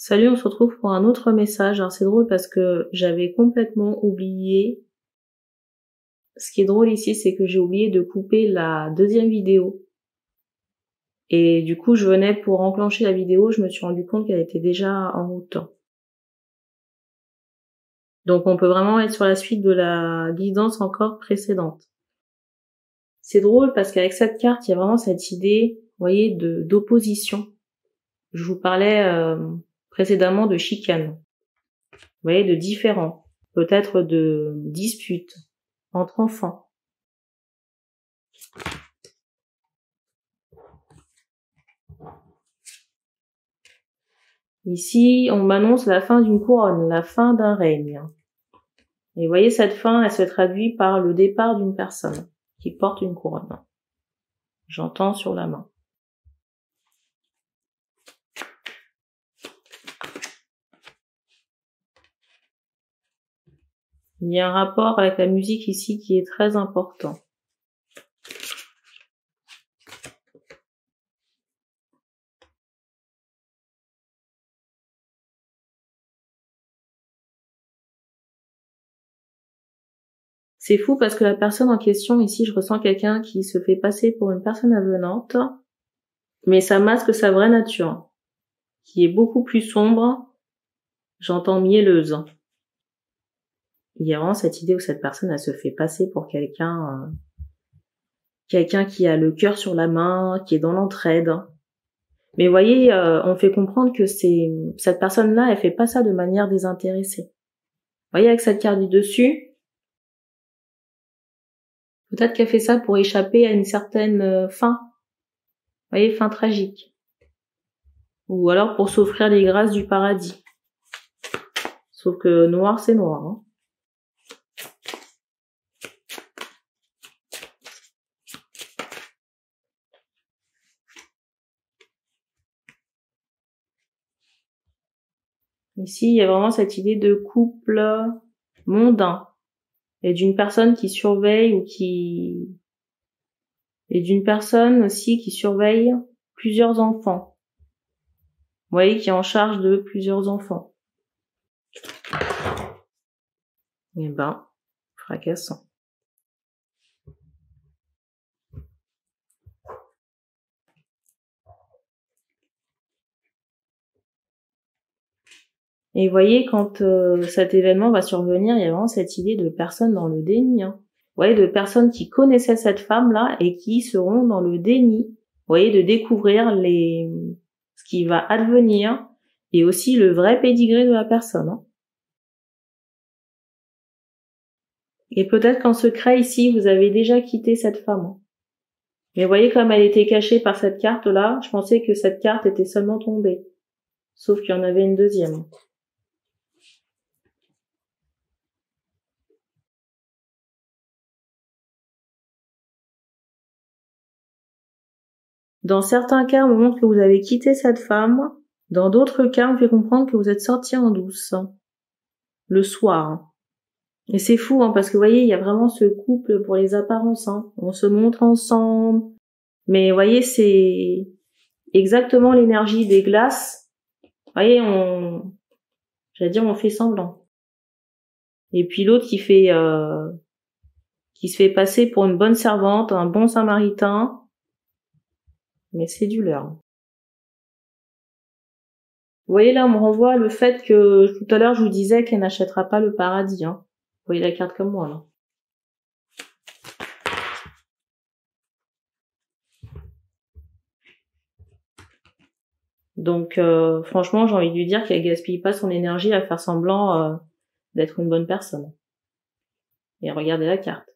Salut, on se retrouve pour un autre message. Alors c'est drôle parce que j'avais complètement oublié. Ce qui est drôle ici, c'est que j'ai oublié de couper la deuxième vidéo. Et du coup, je venais pour enclencher la vidéo, je me suis rendu compte qu'elle était déjà en route. Donc on peut vraiment être sur la suite de la guidance encore précédente. C'est drôle parce qu'avec cette carte, il y a vraiment cette idée, vous voyez, d'opposition. Je vous parlais précédemment de chicane. Vous voyez, de différends. Peut-être de disputes entre enfants. Ici, on m'annonce la fin d'une couronne, la fin d'un règne. Et vous voyez, cette fin, elle se traduit par le départ d'une personne qui porte une couronne. J'entends sur la main. Il y a un rapport avec la musique ici qui est très important. C'est fou parce que la personne en question, ici, je ressens quelqu'un qui se fait passer pour une personne avenante, mais ça masque sa vraie nature, qui est beaucoup plus sombre. J'entends mielleuse. Il y a vraiment cette idée où cette personne, elle se fait passer pour quelqu'un qui a le cœur sur la main, qui est dans l'entraide. Mais vous voyez, on fait comprendre que cette personne-là, elle fait pas ça de manière désintéressée. Vous voyez, avec cette carte du dessus, peut-être qu'elle fait ça pour échapper à une certaine fin. Vous voyez, fin tragique. Ou alors pour s'offrir les grâces du paradis. Sauf que noir, c'est noir. Hein. Ici, il y a vraiment cette idée de couple mondain. Et d'une personne qui surveille et d'une personne aussi qui surveille plusieurs enfants. Vous voyez, qui est en charge de plusieurs enfants. Eh ben, fracassant. Et vous voyez, quand cet événement va survenir, il y a vraiment cette idée de personnes dans le déni. Hein. Vous voyez, de personnes qui connaissaient cette femme-là et qui seront dans le déni. Vous voyez, de découvrir ce qui va advenir et aussi le vrai pédigré de la personne. Hein. Et peut-être qu'en secret, ici, vous avez déjà quitté cette femme. Hein. Mais vous voyez, comme elle était cachée par cette carte-là, je pensais que cette carte était seulement tombée. Sauf qu'il y en avait une deuxième. Dans certains cas, on montre que vous avez quitté cette femme. Dans d'autres cas, on fait comprendre que vous êtes sortis en douce. Le soir. Et c'est fou, hein, parce que vous voyez, il y a vraiment ce couple pour les apparences. Hein. On se montre ensemble. Mais vous voyez, c'est exactement l'énergie des glaces. Vous voyez, j'allais dire, on fait semblant. Et puis l'autre qui se fait passer pour une bonne servante, un bon samaritain. Mais c'est du leurre. Vous voyez là, on me renvoie le fait que tout à l'heure je vous disais qu'elle n'achètera pas le paradis. Hein. Vous voyez la carte comme moi là. Donc franchement, j'ai envie de lui dire qu'elle gaspille pas son énergie à faire semblant d'être une bonne personne. Et regardez la carte.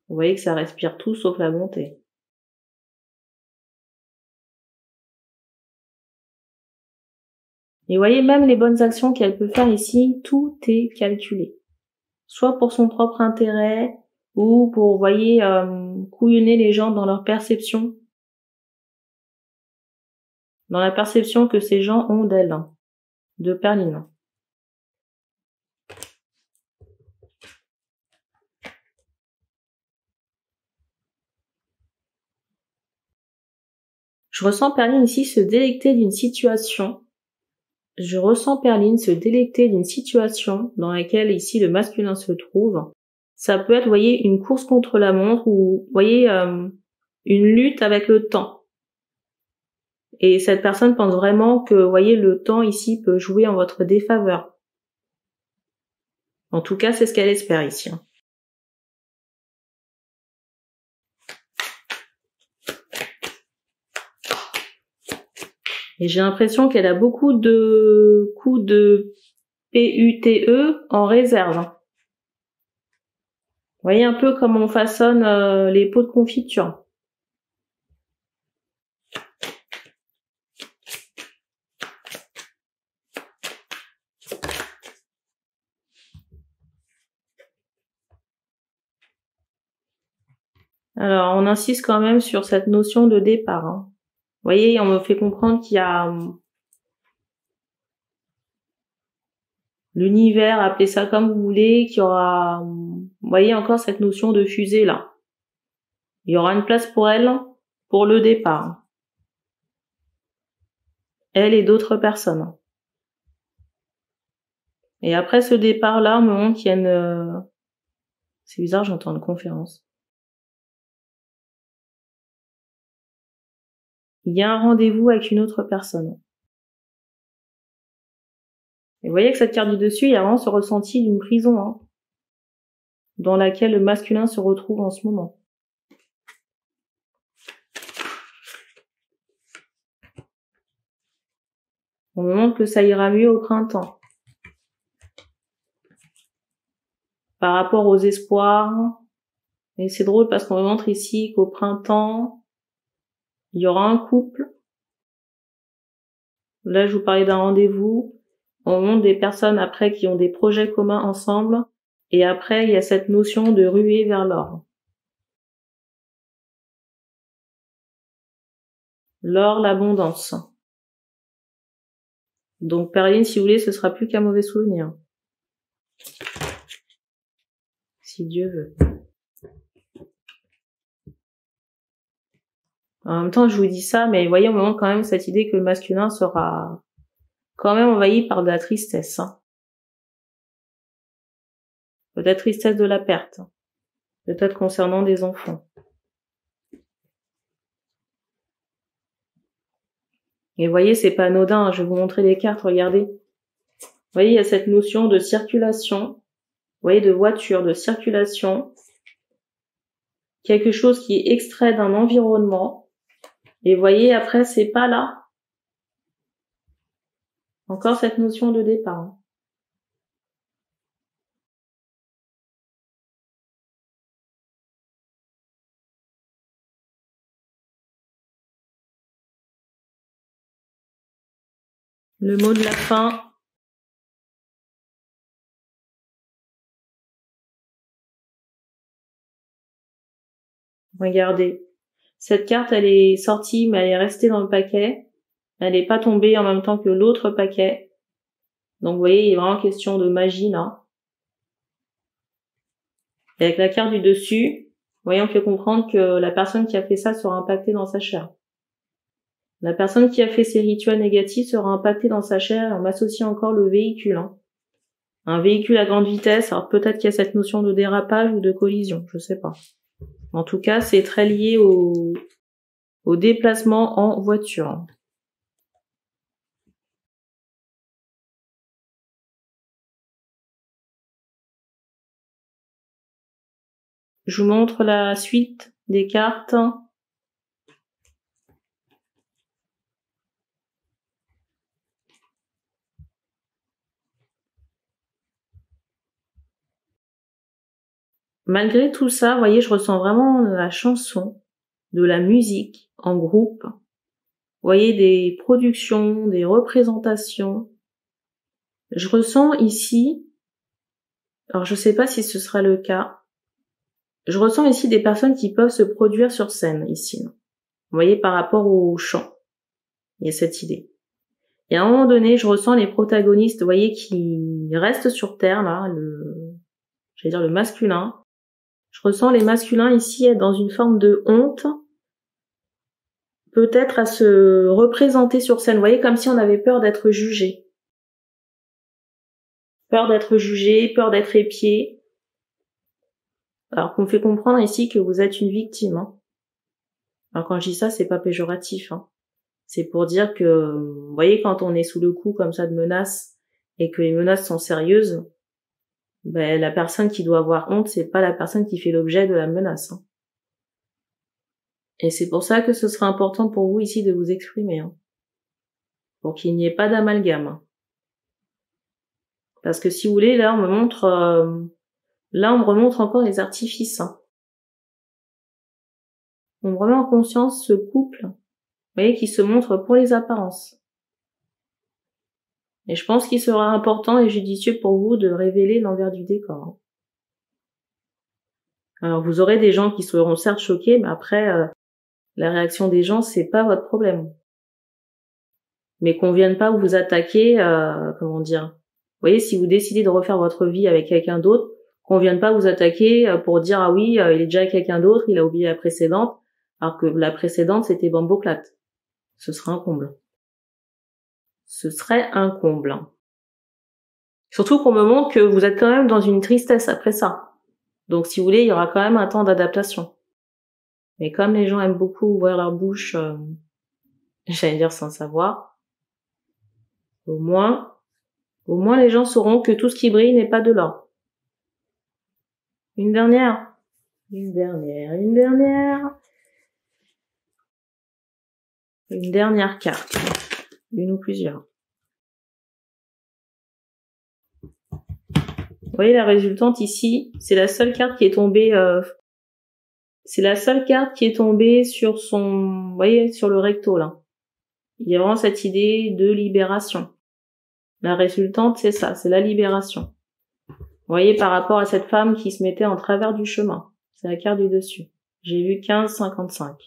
Vous voyez que ça respire tout sauf la bonté. Et vous voyez, même les bonnes actions qu'elle peut faire ici, tout est calculé. Soit pour son propre intérêt, ou pour, vous voyez, couillonner les gens dans leur perception. Dans la perception que ces gens ont d'elle, hein, de Perline. Je ressens Perline ici se délecter d'une situation. Je ressens Perline se délecter d'une situation dans laquelle ici le masculin se trouve. Ça peut être, vous voyez, une course contre la montre ou, vous voyez, une lutte avec le temps. Et cette personne pense vraiment que, vous voyez, le temps ici peut jouer en votre défaveur. En tout cas, c'est ce qu'elle espère ici. Et j'ai l'impression qu'elle a beaucoup de coups de PUTE en réserve. Vous voyez un peu comment on façonne les pots de confiture. Alors, on insiste quand même sur cette notion de départ. Vous voyez, on me fait comprendre qu'il y a l'univers, appelez ça comme vous voulez, qu'il y aura, vous voyez encore cette notion de fusée là. Il y aura une place pour elle, pour le départ. Elle et d'autres personnes. Et après ce départ-là, on me montre qu'il y a une... C'est bizarre, j'entends une conférence. Il y a un rendez-vous avec une autre personne. Et vous voyez que cette carte du dessus, il y a vraiment ce ressenti d'une prison, dans laquelle le masculin se retrouve en ce moment. On me montre que ça ira mieux au printemps. Par rapport aux espoirs. Et c'est drôle parce qu'on me montre ici qu'au printemps, il y aura un couple. Là, je vous parlais d'un rendez-vous. On montre des personnes après qui ont des projets communs ensemble. Et après, il y a cette notion de ruer vers l'or. L'or, l'abondance. Donc, Perline, si vous voulez, ce sera plus qu'un mauvais souvenir. Si Dieu veut. En même temps, je vous dis ça, mais vous voyez, on me montre quand même cette idée que le masculin sera quand même envahi par de la tristesse. Peut-être tristesse de la perte. Peut-être concernant des enfants. Et vous voyez, c'est pas anodin, je vais vous montrer les cartes, regardez. Vous voyez, il y a cette notion de circulation. Vous voyez, de voiture, de circulation. Quelque chose qui est extrait d'un environnement. Et vous voyez, après, c'est pas là. Encore cette notion de départ. Le mot de la fin. Regardez. Cette carte, elle est sortie, mais elle est restée dans le paquet. Elle n'est pas tombée en même temps que l'autre paquet. Donc, vous voyez, il est vraiment question de magie, là. Et avec la carte du dessus, vous voyez, on fait comprendre que la personne qui a fait ça sera impactée dans sa chair. La personne qui a fait ces rituels négatifs sera impactée dans sa chair, et on m'associe encore le véhicule. Un véhicule à grande vitesse, alors peut-être qu'il y a cette notion de dérapage ou de collision, je sais pas. En tout cas, c'est très lié au déplacement en voiture. Je vous montre la suite des cartes. Malgré tout ça, vous voyez, je ressens vraiment la chanson, de la musique en groupe. Vous voyez, des productions, des représentations. Je ressens ici, alors je sais pas si ce sera le cas, je ressens ici des personnes qui peuvent se produire sur scène, ici. Vous voyez, par rapport au chant. Il y a cette idée. Et à un moment donné, je ressens les protagonistes, vous voyez, qui restent sur Terre, là, j'allais dire le masculin. Je ressens les masculins ici être dans une forme de honte, peut-être à se représenter sur scène. Vous voyez, comme si on avait peur d'être jugé. Peur d'être jugé, peur d'être épié. Alors qu'on me fait comprendre ici que vous êtes une victime. Hein. Alors quand je dis ça, c'est pas péjoratif. Hein. C'est pour dire que, vous voyez, quand on est sous le coup comme ça de menaces et que les menaces sont sérieuses, ben la personne qui doit avoir honte, c'est pas la personne qui fait l'objet de la menace. Hein. Et c'est pour ça que ce sera important pour vous ici de vous exprimer, hein, pour qu'il n'y ait pas d'amalgame. Hein. Parce que si vous voulez, là on me remontre encore les artifices. Hein. On me remet en conscience ce couple, vous voyez, qui se montre pour les apparences. Et je pense qu'il sera important et judicieux pour vous de révéler l'envers du décor. Hein. Alors vous aurez des gens qui seront certes choqués, mais après la réaction des gens, c'est pas votre problème. Mais qu'on vienne pas vous attaquer, comment dire. Vous voyez, si vous décidez de refaire votre vie avec quelqu'un d'autre, qu'on vienne pas vous attaquer pour dire ah oui, il est déjà avec quelqu'un d'autre, il a oublié la précédente, alors que la précédente c'était bamboclate. Ce serait un comble. Ce serait un comble. Surtout qu'on me montre que vous êtes quand même dans une tristesse après ça. Donc si vous voulez, il y aura quand même un temps d'adaptation. Mais comme les gens aiment beaucoup ouvrir leur bouche, j'allais dire sans savoir, au moins les gens sauront que tout ce qui brille n'est pas de l'or. Une dernière carte. Une ou plusieurs. Vous voyez la résultante ici, c'est la seule carte qui est tombée sur son, vous voyez, sur le recto là. Il y a vraiment cette idée de libération. La résultante, c'est ça, c'est la libération. Vous voyez, par rapport à cette femme qui se mettait en travers du chemin. C'est la carte du dessus. J'ai vu 15,55.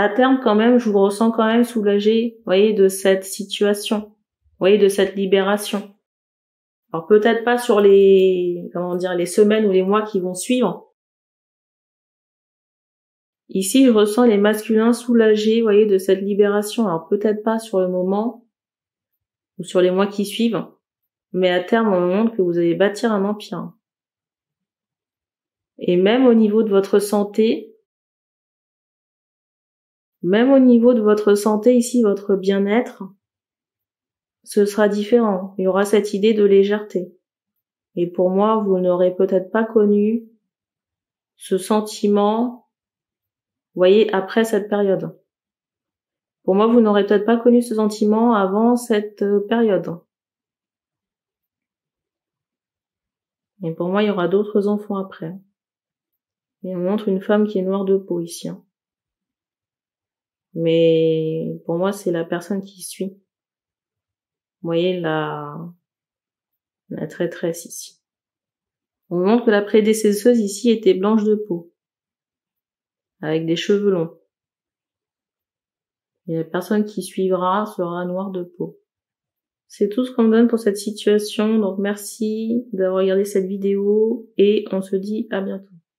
À terme, quand même, je vous ressens quand même soulagé, vous voyez, de cette situation. Vous voyez, de cette libération. Alors peut-être pas sur les semaines ou les mois qui vont suivre. Ici, je ressens les masculins soulagés, vous voyez, de cette libération. Alors peut-être pas sur le moment ou sur les mois qui suivent, mais à terme, on me montre que vous allez bâtir un empire. Et même au niveau de votre santé, ici, votre bien-être, ce sera différent. Il y aura cette idée de légèreté. Et pour moi, vous n'aurez peut-être pas connu ce sentiment, vous voyez, après cette période. Pour moi, vous n'aurez peut-être pas connu ce sentiment avant cette période. Et pour moi, il y aura d'autres enfants après. Et on montre une femme qui est noire de peau ici. Hein. Mais pour moi, c'est la personne qui suit. Vous voyez la traîtresse ici. On montre que la prédécesseuse ici était blanche de peau, avec des cheveux longs. Et la personne qui suivra sera noire de peau. C'est tout ce qu'on me donne pour cette situation. Donc merci d'avoir regardé cette vidéo et on se dit à bientôt.